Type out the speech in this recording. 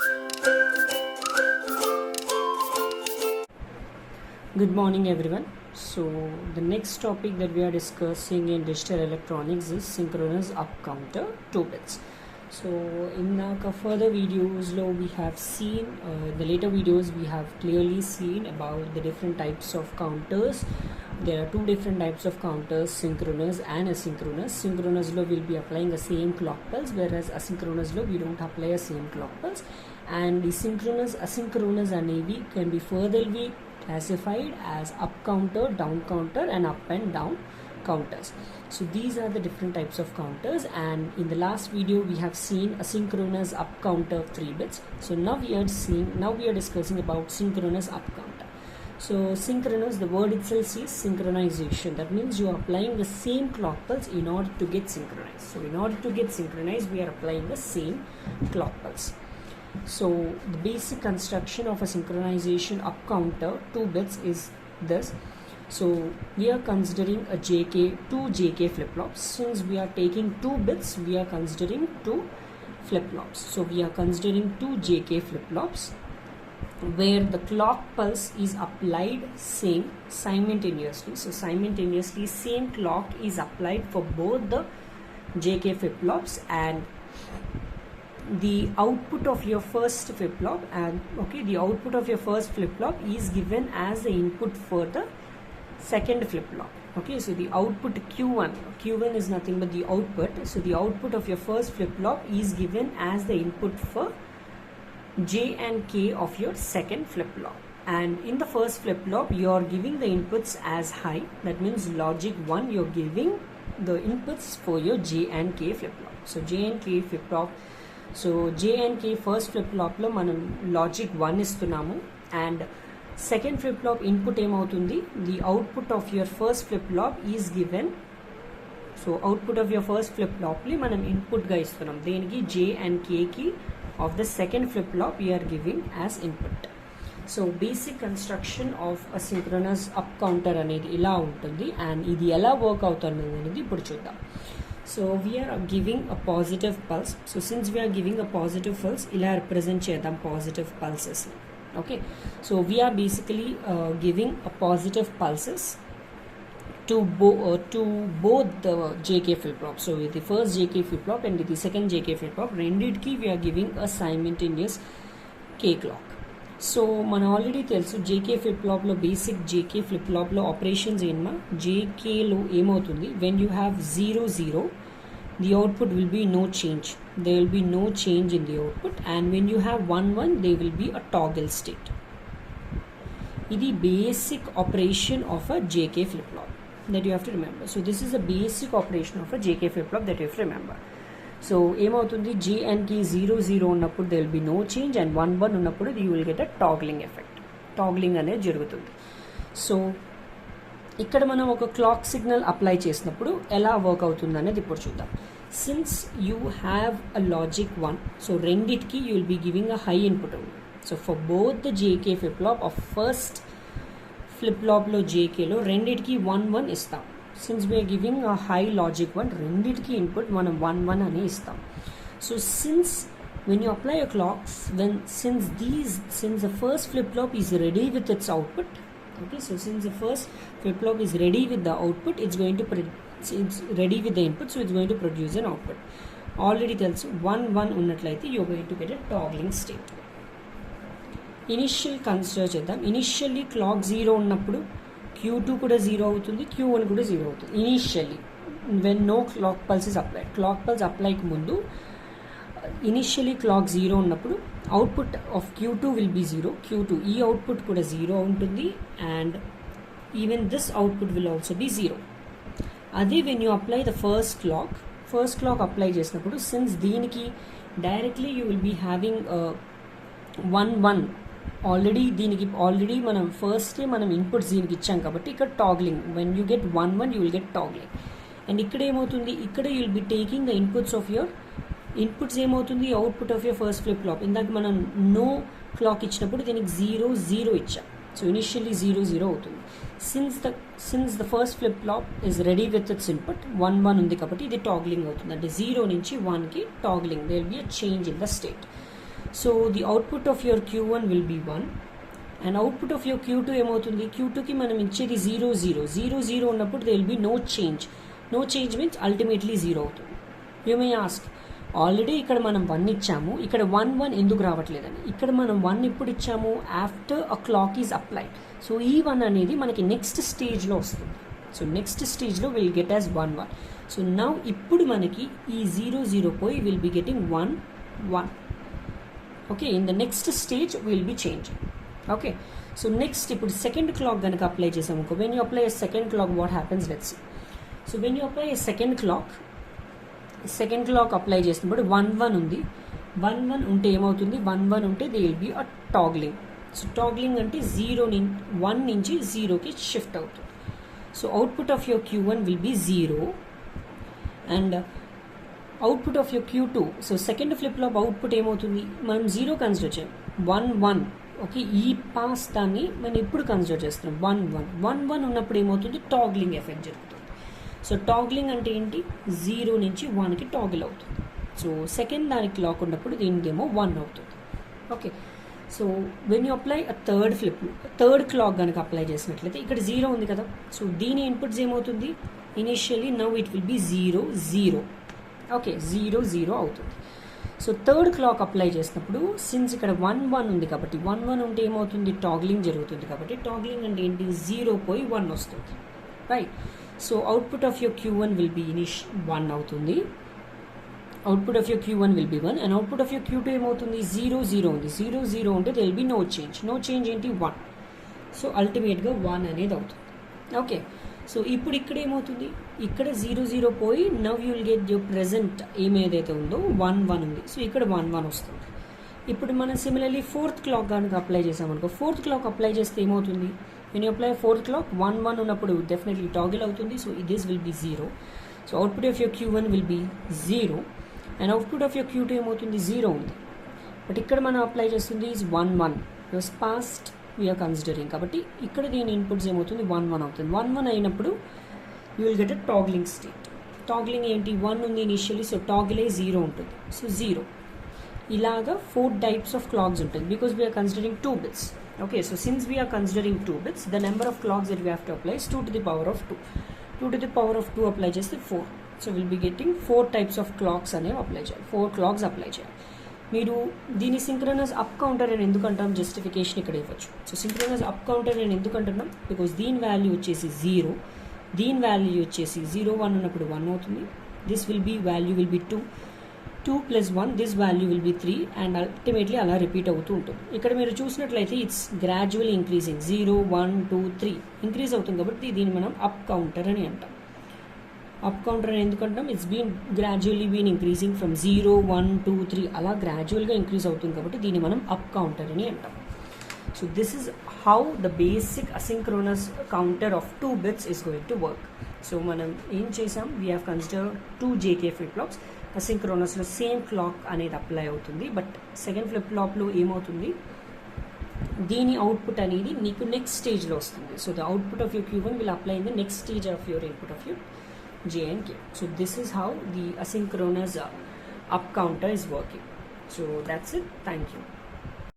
Good morning everyone. So the next topic that we are discussing in digital electronics is synchronous up counter 2 bits. So in the further videos we have seen, the later videos we have clearly seen about the different types of counters. There are two different types of counters, synchronous and asynchronous. Synchronous we'll be applying the same clock pulse, whereas asynchronous we don't apply a same clock pulse. And the synchronous, asynchronous and can be further classified as up counter, down counter and up and down counters. So these are the different types of counters, and in the last video we have seen a synchronous up counter of 3 bits. So now we are discussing about synchronous up counter. So synchronous, the word itself says synchronization. That means you are applying the same clock pulse in order to get synchronized. So in order to get synchronized, we are applying the same clock pulse. So the basic construction of a synchronization up counter 2 bits is this. So we are considering a two JK flip-flops. Since we are taking 2 bits, we are considering 2 flip-flops. So we are considering 2 JK flip-flops where the clock pulse is applied simultaneously. So simultaneously same clock is applied for both the JK flip-flops, and the output of your first flip-flop is given as the input for the second flip-flop. So the output Q1 is nothing but the output. So the output of your first flip-flop is given as the input for J and K of your second flip-flop. And in the first flip-flop you are giving the inputs as high. That means logic 1 you are giving the inputs for your J and K flip-flop. So J and K flip-flop. So J and K first flip-flop lo manam logic 1 istunnamo, and second flip-flop input emautundi, the output of your first flip-flop is given. So output of your first flip-flop li manam input ga istunnam, deniki J and K ki of the second flip-flop we are giving as input. So basic construction of a synchronous up counter anedi ila untundi, and idi ela work avutunnadi anedi ippudu chuddam. So we are giving a positive pulse. So since we are giving a positive pulse, ila represent chedam positive pulses. Okay, so we are basically giving a positive pulses to both the JK flip-flop. So with the first JK flip-flop and with the second JK flip-flop, renditki we are giving a simultaneous K clock. So man already tells you JK flip-flop lo, basic JK flip-flop lo operations enma JK lo emautundi, when you have 0 0 the output will be no change. There will be no change in the output, and when you have 1 1 there will be a toggle state. This is the basic operation of a JK flip-flop that you have to remember. So this is the basic operation of a JK flip-flop that you have to remember. So emautundi, J and K 0 0 unnappudu there will be no change, and 1 1 unnappudu you will get a toggling effect. Toggling anedi jarugutundi. So ఇక్కడ మనం ఒక clock signal apply చేసినప్పుడు ఎలా work అవుతుంది అనేది ఇప్పుడు చూద్దాం. Since you have a logic 1, so రెండిటికి you will be giving a high input. So for both the JK flip-flop of first ఫ్లిప్-ఫ్లాప్లో జేకేలో రెండిటికి 1 1 ఇస్తాం. Since we're giving a high logic 1, రెండిటికి ఇన్పుట్ మనం 1 1 అని ఇస్తాం. So since when you apply a clock, since the first flip-flop is ready with its output, okay, so since the first flip-flop is ready with the output, it's ready with the input, so it's going to produce an output. Already tells 1 1 unnatlaithe you're going to get a toggling state. Initial consider cheddam. Initially clock 0 unnappudu Q2 kuda 0 avutundi, Q1 kuda 0 avutundi. Initially when no clock pulse is applied, clock pulse apply ku mundu initially clock 0 ఉన్నప్పుడు output of Q2 will be 0. Q2 ఈ output కూడా 0 ఉంటుంది, and even this output will also be 0. అదే when you apply the first clock apply చేసినప్పుడు, since దీనికి directly you will be having 1 1 already మనం ఫస్టే మనం ఇన్పుట్స్ దీనికి ఇచ్చాం కాబట్టి ఇక్కడ toggling, when you get 1 1 you will get toggling. And ఇక్కడ ఏమవుతుంది, ఇక్కడ you will be taking the inputs of your inputs ఏమవుతుంది, output of your first flip-flop. ఇందాక మనం నో క్లాక్ ఇచ్చినప్పుడు దీనికి 0 0 ఇచ్చాం. సో ఇనిషియల్లీ 0 0 అవుతుంది. Since the first flip-flop is ready with its input 1 1 ఉంది కాబట్టి ఇది టాగ్లింగ్ అవుతుంది. అంటే 0 నుంచి 1కి toggling, there will be a change in the state. So the output of your Q1 will be 1 and output of your Q2 ఏమవుతుంది, Q2కి మనం ఇచ్చేది 0 0 0 0 ఉన్నప్పుడు they will be no change means ultimately 0 అవుతుంది. యూ మే ఆస్క్, ఆల్రెడీ ఇక్కడ మనం 1 ఇచ్చాము, ఇక్కడ 1 1 ఎందుకు రావట్లేదని. ఇక్కడ మనం 1 ఇప్పుడు ఇచ్చాము after a clock is applied. So ఈ 1 అనేది మనకి నెక్స్ట్ స్టేజ్లో వస్తుంది. సో నెక్స్ట్ స్టేజ్లో will get as 1 1. So now ఇప్పుడు మనకి ఈ 0 0 పోయి will be getting 1 1. Okay, in the next stage will be changing. Okay, so next ఇప్పుడు సెకండ్ క్లాక్ కనుక అప్లై చేసాము. When you apply second clock what happens let's see. So when you apply second clock apply చేసినప్పుడు 1 1 ఉంది. 1 1 ఉంటే ఏమవుతుంది, 1 1 ఉంటే they will be a toggling. So toggling అంటే 1 నుంచి 0కి షిఫ్ట్ అవుతుంది. So output of your Q1 will be 0 and output of your Q2. So second flip-flop output ఏమవుతుంది, మనం 0 కన్సిడర్ చేయం, 1 1. ఓకే, ఈ పాస్ దాన్ని మనం ఇప్పుడు కన్సిడర్ చేస్తున్నాం 1 1. 1 1 ఉన్నప్పుడు ఏమవుతుంది, టాగ్లింగ్ ఎఫెక్ట్ జరుగుతుంది. సో టాగ్లింగ్ అంటే ఏంటి, 0 నుంచి 1కి టాగిల్ అవుతుంది. సో సెకండ్ దానికి క్లాక్ ఉన్నప్పుడు దీనికేమో 1 అవుతుంది. Okay, so when you apply third clock కనుక అప్లై చేసినట్లయితే ఇక్కడ 0 ఉంది కదా. సో దీని ఇన్పుట్స్ ఏమవుతుంది, initially now it will be 0 0. Okay, 0 0 అవుతుంది. సో థర్డ్ క్లాక్ అప్లై చేసినప్పుడు సిన్స్ ఇక్కడ 1 1 ఉంది కాబట్టి 1 1 ఉంటే ఏమవుతుంది, టాగ్లింగ్ జరుగుతుంది. కాబట్టి టాగ్లింగ్ అంటే ఏంటి, 0 పోయి 1 వస్తుంది, right. So output of your Q1 will be 1 అవుతుంది. అవుట్పుట్ of your Q1 will be 1 and output of your Q2 ఏమవుతుంది, 0 0 ఉంది. 0 0 ఉంటే they will be no change ఏంటి 1. సో అల్టిమేట్గా 1 అనేది అవుతుంది. ఓకే, సో ఇప్పుడు ఇక్కడ ఏమవుతుంది, ఇక్కడ 0 0 పోయి now you will get your present ఏదైతే ఉందో 1 1 ఉంది. సో ఇక్కడ 1 1 వస్తుంది. ఇప్పుడు మనం సిమిలర్లీ ఫోర్త్ క్లాక్ కనుక అప్లై చేసామనుకో, ఫోర్త్ క్లాక్ అప్లై చేస్తే ఏమవుతుంది, when you apply fourth clock 1 1 ఉన్నప్పుడు definitely toggle అవుతుంది. So this will be 0. So output of your Q1 will be 0 and output of your Q2 ఏమవుతుంది, 0 ఉంది. బట్ ఇక్కడ మనం apply చేస్తుంది is 1 1. Use past we're considering కాబట్టి ఇక్కడ దీని ఇన్పుట్స్ ఏమవుతుంది, 1 1 అవుతుంది. 1 1 అయినప్పుడు you will get a toggling state. Toggling ఏంటి, 1 ఉంది ఇనిషియలీ, సో టాగిలే 0 ఉంటుంది. సో 0 ఇలాగా 4 టైప్స్ ఆఫ్ క్లాక్స్ ఉంటుంది because we're considering 2 bits. Okay, so since we are considering 2 bits, the number of clocks that we have to apply is 2 to the power of 2. 2 to the power of 2 apply just 4. So we'll be getting 4 types of clocks అనేవి apply చేయాలి, 4 clocks apply చేయాలి. మీరు దీని synchronous up counter అని ఎందుకు అంటాం, justification ఇక్కడ ఇవ్వచ్చు. సో సింక్రనస్ అప్ కౌంటర్ అని ఎందుకు అంటున్నాం, బికాస్ దీని వాల్యూ వచ్చేసి 0, దీని వాల్యూ వచ్చేసి 0 1 ఉన్నప్పుడు 1 అవుతుంది. This will be value will be 2 plus 1, this value will be 3 and ultimately అలా రిపీట్ అవుతూ ఉంటుంది. ఇక్కడ మీరు చూసినట్లయితే ఇట్స్ గ్రాడ్యువల్లీ ఇంక్రీజింగ్, 0 1 2 3 ఇంక్రీజ్ అవుతుంది. కాబట్టి దీన్ని మనం అప్ కౌంటర్ అని అంటాం. అప్ కౌంటర్ అని ఎందుకు అంటాం, ఇట్స్ గ్రాడ్యువల్లీ ఇంక్రీజింగ్ ఫ్రమ్ 0 1 2 3 అలా గ్రాడ్యువల్గా ఇంక్రీజ్ అవుతుంది కాబట్టి దీన్ని మనం అప్ కౌంటర్ అని అంటాం. So this is how the basic asynchronous counter of 2 bits is going to work. So మనం ఏం చేసాం, we have consider 2 JK flip flops. అసింక్రోనస్లో సేమ్ క్లాక్ అనేది అప్లై అవుతుంది. బట్ సెకండ్ ఫ్లిప్ ఫ్లాప్లో ఏమవుతుంది, దీని అవుట్పుట్ అనేది నీకు నెక్స్ట్ స్టేజ్లో వస్తుంది. So the output of your Q1 will apply in the next stage of your input of your J and K. So this is how the asynchronous up counter is working. So that's it. Thank you.